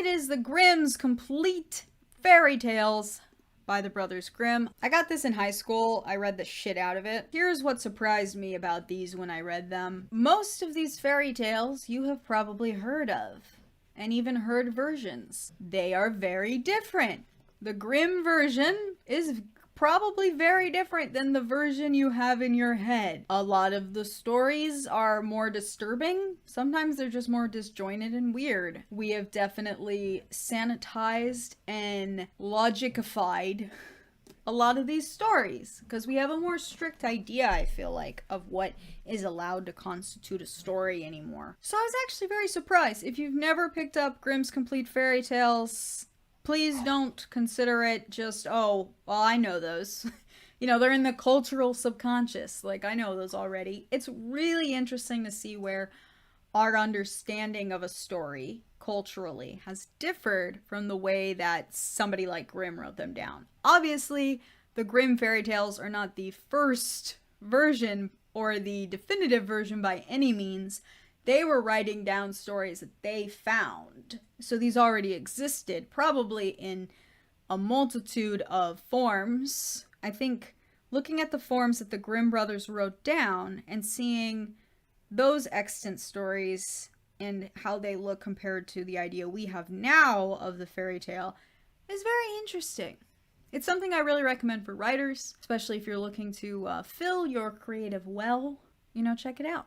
It is the Grimm's Complete Fairy Tales by the Brothers Grimm. I got this in high school. I read the shit out of it. Here's what surprised me about these when I read them. Most of these fairy tales you have probably heard of, and even heard versions. They are very different. The Grimm version is probably very different than the version you have in your head. A lot of the stories are more disturbing. Sometimes they're just more disjointed and weird. We have definitely sanitized and logicified a lot of these stories because we have a more strict idea, I feel like, of what is allowed to constitute a story anymore. So I was actually very surprised. If you've never picked up Grimm's Complete Fairy Tales, please don't consider it just, oh, well, I know those. You know, they're in the cultural subconscious. Like, I know those already. It's really interesting to see where our understanding of a story culturally has differed from the way that somebody like Grimm wrote them down. Obviously, the Grimm fairy tales are not the first version or the definitive version by any means. They were writing down stories that they found. So these already existed, probably in a multitude of forms. I think looking at the forms that the Grimm brothers wrote down and seeing those extant stories and how they look compared to the idea we have now of the fairy tale is very interesting. It's something I really recommend for writers, especially if you're looking to fill your creative well. You know, check it out.